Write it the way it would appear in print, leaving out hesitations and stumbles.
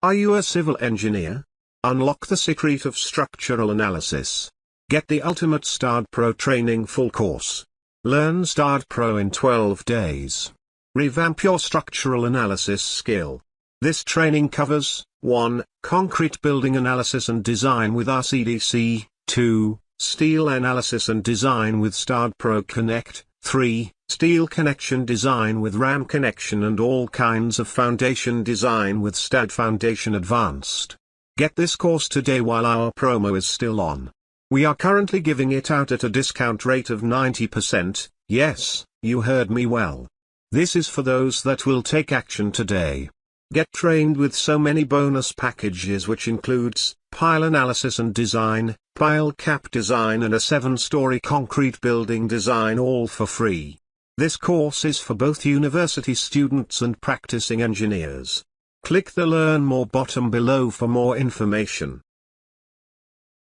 Are you a civil engineer? Unlock the secret of structural analysis. Get the ultimate StaadPro training full course. Learn StaadPro in 12 days. Revamp your structural analysis skill. This training covers 1. Concrete building analysis and design with RCDC, 2. Steel analysis and design with StaadPro Connect, 3. Steel connection design with RAM connection and all kinds of foundation design with Staad Foundation Advanced. Get this course today while our promo is still on. We are currently giving it out at a discount rate of 90%, yes, you heard me well. This is for those that will take action today. Get trained with so many bonus packages which includes pile analysis and design, pile cap design and a 7-story concrete building design, all for free. This course is for both university students and practicing engineers. Click the Learn More button below for more information.